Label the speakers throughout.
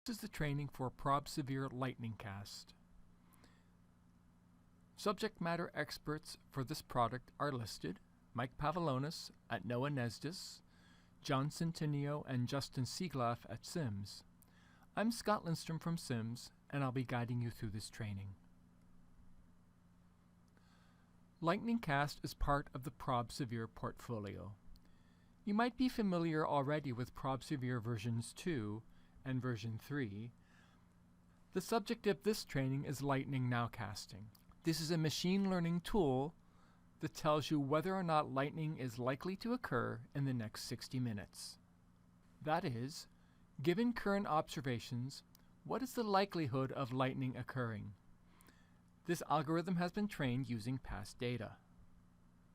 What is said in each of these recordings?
Speaker 1: This is the training for ProbSevere LightningCast. Subject matter experts for this product are listed: Mike Pavlonis at Noah Nesdis, John Centineo and Justin Sieglaff at Sims. I'm Scott Lindstrom from Sims, and I'll be guiding you through this training. LightningCast is part of the ProbSevere portfolio. You might be familiar already with ProbSevere versions 2 and version 3. The subject of this training is lightning nowcasting. This is a machine learning tool that tells you whether or not lightning is likely to occur in the next 60 minutes. That is, given current observations, what is the likelihood of lightning occurring? This algorithm has been trained using past data.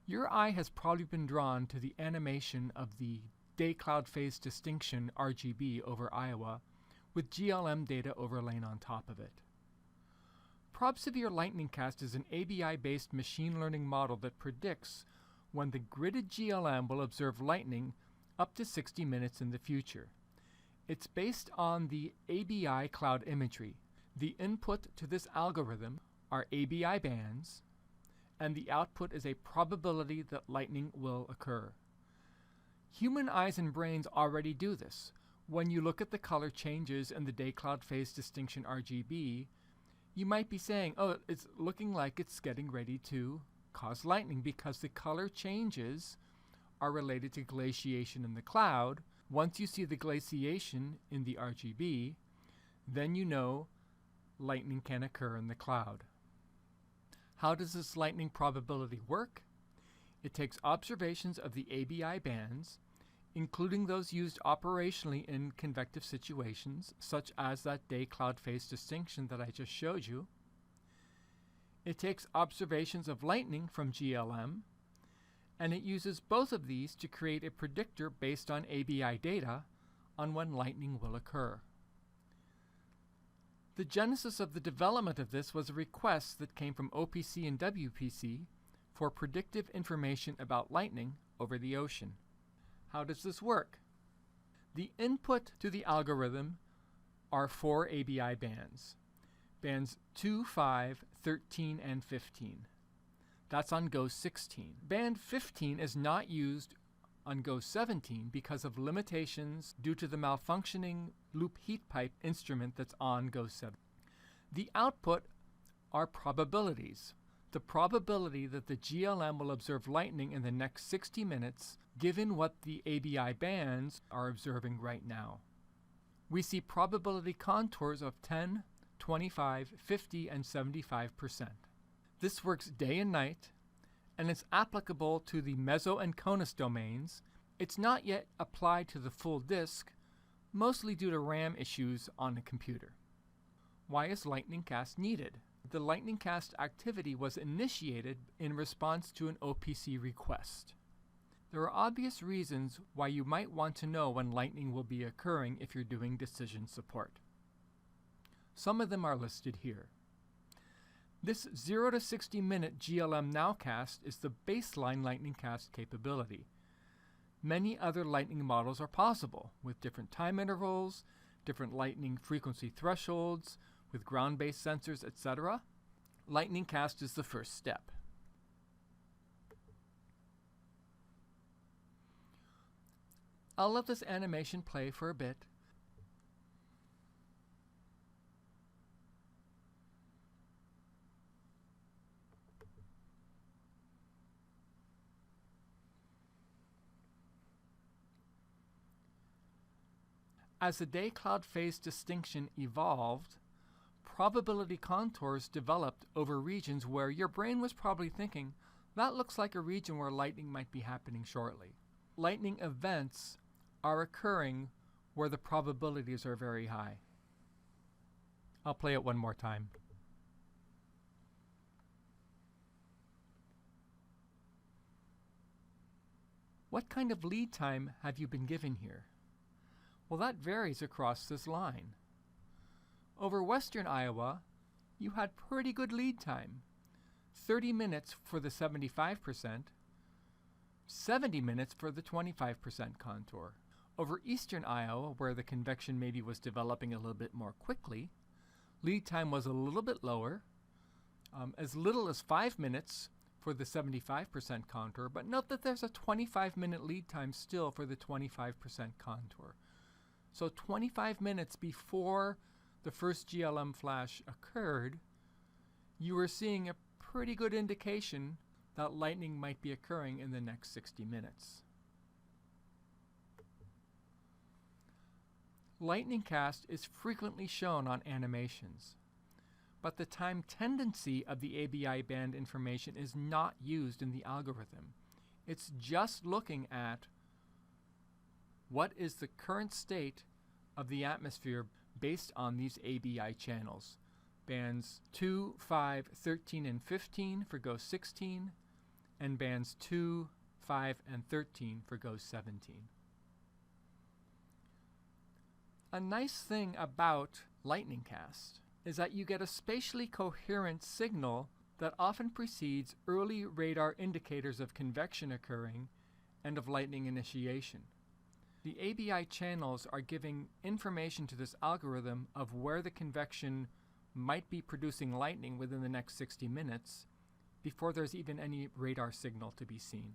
Speaker 1: Your eye has probably been drawn to the animation of the day-cloud phase distinction RGB over Iowa with GLM data overlain on top of it. ProbSevere LightningCast is an ABI-based machine learning model that predicts when the gridded GLM will observe lightning up to 60 minutes in the future. It's based on the ABI cloud imagery. The input to this algorithm are ABI bands, and the output is a probability that lightning will occur. Human eyes and brains already do this. When you look at the color changes in the day-cloud phase distinction RGB, you might be saying, oh, it's looking like it's getting ready to cause lightning because the color changes are related to glaciation in the cloud. Once you see the glaciation in the RGB, then you know lightning can occur in the cloud. How does this lightning probability work? It takes observations of the ABI bands, including those used operationally in convective situations, such as that day-cloud phase distinction that I just showed you. It takes observations of lightning from GLM, and it uses both of these to create a predictor based on ABI data on when lightning will occur. The genesis of the development of this was a request that came from OPC and WPC for predictive information about lightning over the ocean. How does this work? The input to the algorithm are 4 ABI bands. Bands 2, 5, 13, and 15. That's on Go 16. Band 15 is not used on Go 17 because of limitations due to the malfunctioning loop heat pipe instrument that's on Go 7. The output are probabilities. The probability that the GLM will observe lightning in the next 60 minutes given what the ABI bands are observing right now. We see probability contours of 10, 25, 50, and 75%. This works day and night, and it's applicable to the meso and conus domains. It's not yet applied to the full disk, mostly due to RAM issues on a computer. Why is LightningCast needed? The LightningCast activity was initiated in response to an OPC request. There are obvious reasons why you might want to know when lightning will be occurring if you're doing decision support. Some of them are listed here. This 0 to 60 minute GLM nowcast is the baseline LightningCast capability. Many other lightning models are possible, with different time intervals, different lightning frequency thresholds, with ground-based sensors, etc. LightningCast is the first step. I'll let this animation play for a bit. As the day-cloud phase distinction evolved, probability contours developed over regions where your brain was probably thinking, that looks like a region where lightning might be happening shortly. Lightning events are occurring where the probabilities are very high. I'll play it one more time. What kind of lead time have you been given here? Well, that varies across this line. Over western Iowa, you had pretty good lead time. 30 minutes for the 75%, 70 minutes for the 25% contour. Over eastern Iowa, where the convection maybe was developing a little bit more quickly, lead time was a little bit lower, as little as 5 minutes for the 75% contour, but note that there's a 25-minute lead time still for the 25% contour. So 25 minutes before the first GLM flash occurred, you were seeing a pretty good indication that lightning might be occurring in the next 60 minutes. LightningCast is frequently shown on animations, but the time tendency of the ABI band information is not used in the algorithm. It's just looking at what is the current state of the atmosphere based on these ABI channels. Bands 2, 5, 13, and 15 for GOES 16, and bands 2, 5, and 13 for GOES 17. A nice thing about LightningCast is that you get a spatially coherent signal that often precedes early radar indicators of convection occurring and of lightning initiation. The ABI channels are giving information to this algorithm of where the convection might be producing lightning within the next 60 minutes before there's even any radar signal to be seen.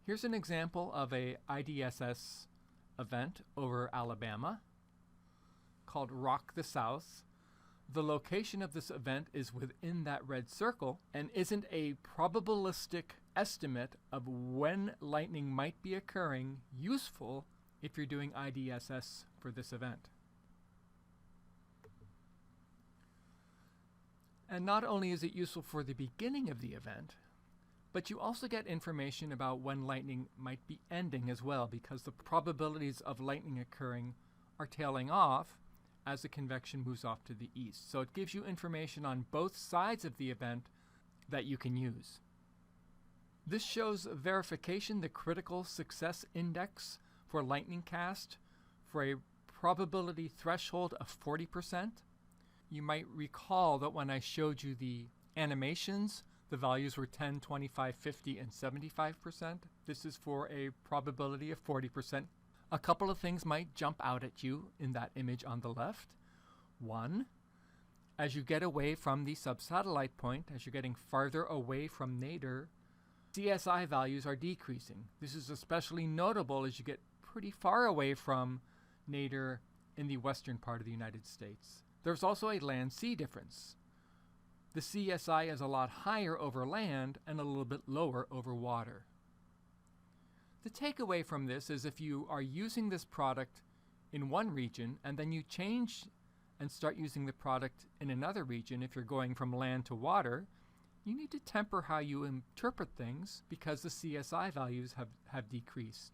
Speaker 1: Here's an example of a IDSS event over Alabama called Rock the South. The location of this event is within that red circle and isn't a probabilistic estimate of when lightning might be occurring useful if you're doing IDSS for this event. And not only is it useful for the beginning of the event, but you also get information about when lightning might be ending as well, because the probabilities of lightning occurring are tailing off as the convection moves off to the east. So it gives you information on both sides of the event that you can use. This shows verification, the critical success index for LightningCast for a probability threshold of 40%. You might recall that when I showed you the animations, the values were 10, 25, 50, and 75%. This is for a probability of 40%. A couple of things might jump out at you in that image on the left. One, as you get away from the subsatellite point, as you're getting farther away from nadir, CSI values are decreasing. This is especially notable as you get pretty far away from nadir in the western part of the United States. There's also a land-sea difference. The CSI is a lot higher over land and a little bit lower over water. The takeaway from this is if you are using this product in one region and then you change and start using the product in another region, if you're going from land to water, you need to temper how you interpret things because the CSI values have decreased.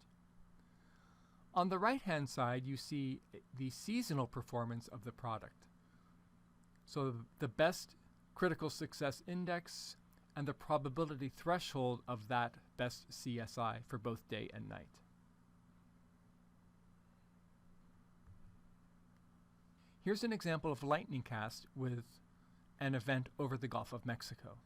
Speaker 1: On the right-hand side, you see the seasonal performance of the product. So the best critical success index and the probability threshold of that best CSI for both day and night. Here's an example of LightningCast with an event over the Gulf of Mexico.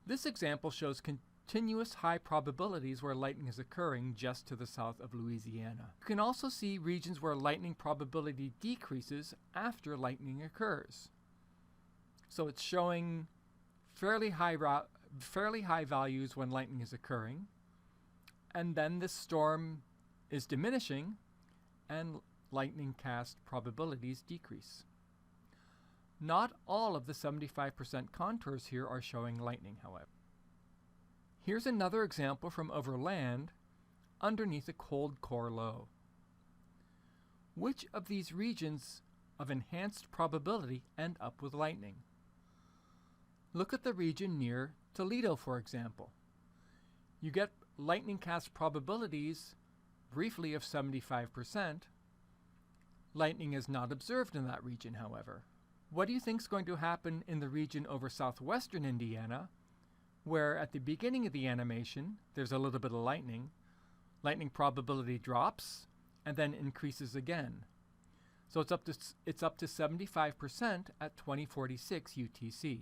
Speaker 1: This example shows continuous high probabilities where lightning is occurring just to the south of Louisiana. You can also see regions where lightning probability decreases after lightning occurs. So it's showing fairly high values when lightning is occurring, and then this storm is diminishing and LightningCast probabilities decrease. Not all of the 75% contours here are showing lightning, however. Here's another example from over land underneath a cold core low. Which of these regions of enhanced probability end up with lightning? Look at the region near Toledo, for example. You get LightningCast probabilities briefly of 75%. Lightning is not observed in that region, however. What do you think is going to happen in the region over southwestern Indiana, where at the beginning of the animation there's a little bit of lightning? Lightning probability drops and then increases again. So it's up to 75% at 2046 UTC.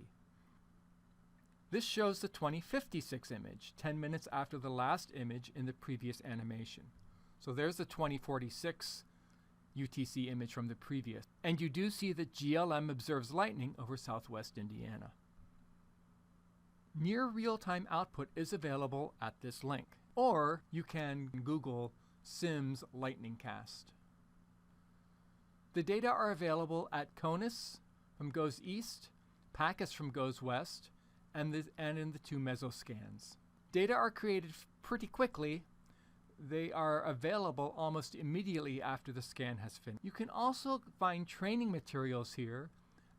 Speaker 1: This shows the 2056 image, 10 minutes after the last image in the previous animation. So there's the 2046 UTC image from the previous. And you do see that GLM observes lightning over southwest Indiana. Near real-time output is available at this link, or you can Google SIMS LightningCast. The data are available at CONUS from goes east, PACUS from goes west, and in the two mesoscans. Data are created pretty quickly. They are available almost immediately after the scan has finished. You can also find training materials here,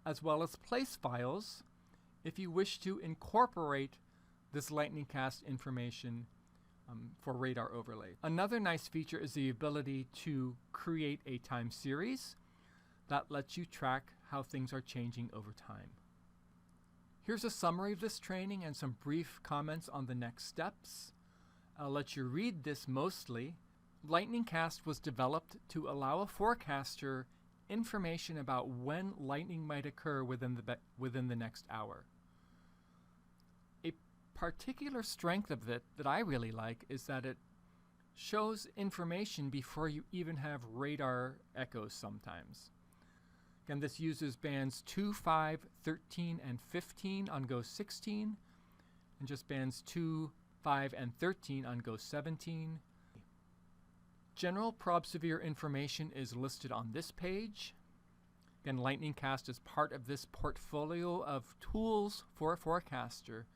Speaker 1: as well as place files, if you wish to incorporate this LightningCast information for radar overlay. Another nice feature is the ability to create a time series that lets you track how things are changing over time. Here's a summary of this training and some brief comments on the next steps. I'll let you read this mostly. LightningCast was developed to allow a forecaster information about when lightning might occur within the next hour. A particular strength of it that I really like is that it shows information before you even have radar echoes sometimes. Again, this uses bands 2, 5, 13, and 15 on GO 16, and just bands 2, 5, and 13 on GO 17. General prob severe information is listed on this page. Again, LightningCast is part of this portfolio of tools for a forecaster.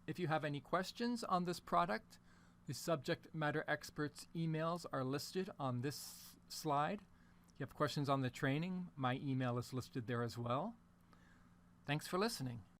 Speaker 1: If you have any questions on this product, the subject matter experts' emails are listed on this slide. If you have questions on the training, my email is listed there as well. Thanks for listening.